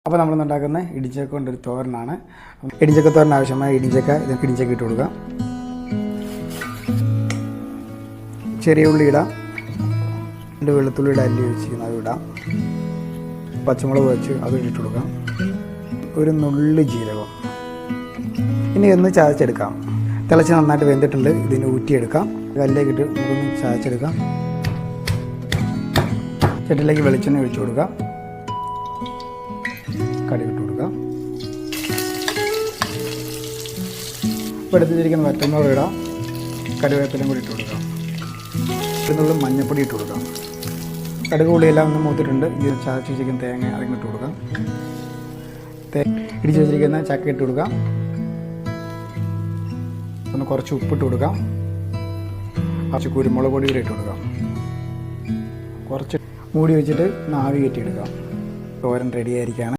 അപ്പോൾ നമ്മൾ ഉണ്ടാക്കുന്ന ഇടിച്ചക്ക കൊണ്ടൊരു തോരനാണ്. ഇടിച്ചക്ക തോരന് ആവശ്യമായ ഇടിച്ചക്ക ഇടിച്ചക്ക ഇട്ട് കൊടുക്കാം. ചെറിയ ഉള്ളി ഇടാം, 2 വെളുത്തുള്ളിയുടെ അല്ലി വെച്ചിരിക്കുന്നത് അത് ഇടാം, പച്ചമുളക് വെച്ച് അത് ഇട്ട് കൊടുക്കാം, ഒരു നുള്ളി ജീരകം. ഇനി ഒന്ന് ചതച്ചെടുക്കാം. തിളച്ച് നന്നായിട്ട് വെന്തിട്ടുണ്ട്. ഇതിന് ഊറ്റിയെടുക്കാം. കല്ലേക്ക് ഇട്ട് നമുക്കൊന്ന് ചതച്ചെടുക്കാം. ചട്ടിയിലേക്ക് വെളിച്ചെണ്ണ ഒഴിച്ചു കൊടുക്കാം, കടുക് ഇട്ട് കൊടുക്കാം. ഇപ്പോൾ എടുത്ത് വെച്ചിരിക്കുന്ന വറ്റൽമുളക് ഇടാം, കറിവേപ്പിലയും കൂടി ഇട്ട് കൊടുക്കാം. ഇതിനുള്ള മഞ്ഞൾപ്പൊടി ഇട്ട് കൊടുക്കാം. കടുക് പുളിയെല്ലാം ഒന്ന് മൂത്തിട്ടുണ്ട്. ഇത് ചതച്ച് വെച്ചിരിക്കുന്ന തേങ്ങ അതിന് ഇട്ട് കൊടുക്കാം. ഇടിച്ച് വെച്ചിരിക്കുന്ന ചക്ക ഇട്ട് കൊടുക്കാം. ഒന്ന് കുറച്ച് ഉപ്പിട്ട് കൊടുക്കാം. കുറച്ച് കുരുമുളക് പൊടി കൂടി ഇട്ട് കൊടുക്കാം. കുറച്ച് മൂടി വെച്ചിട്ട് ആവി കയറ്റിയെടുക്കാം. തോരൻ റെഡി ആയിരിക്കുകയാണ്.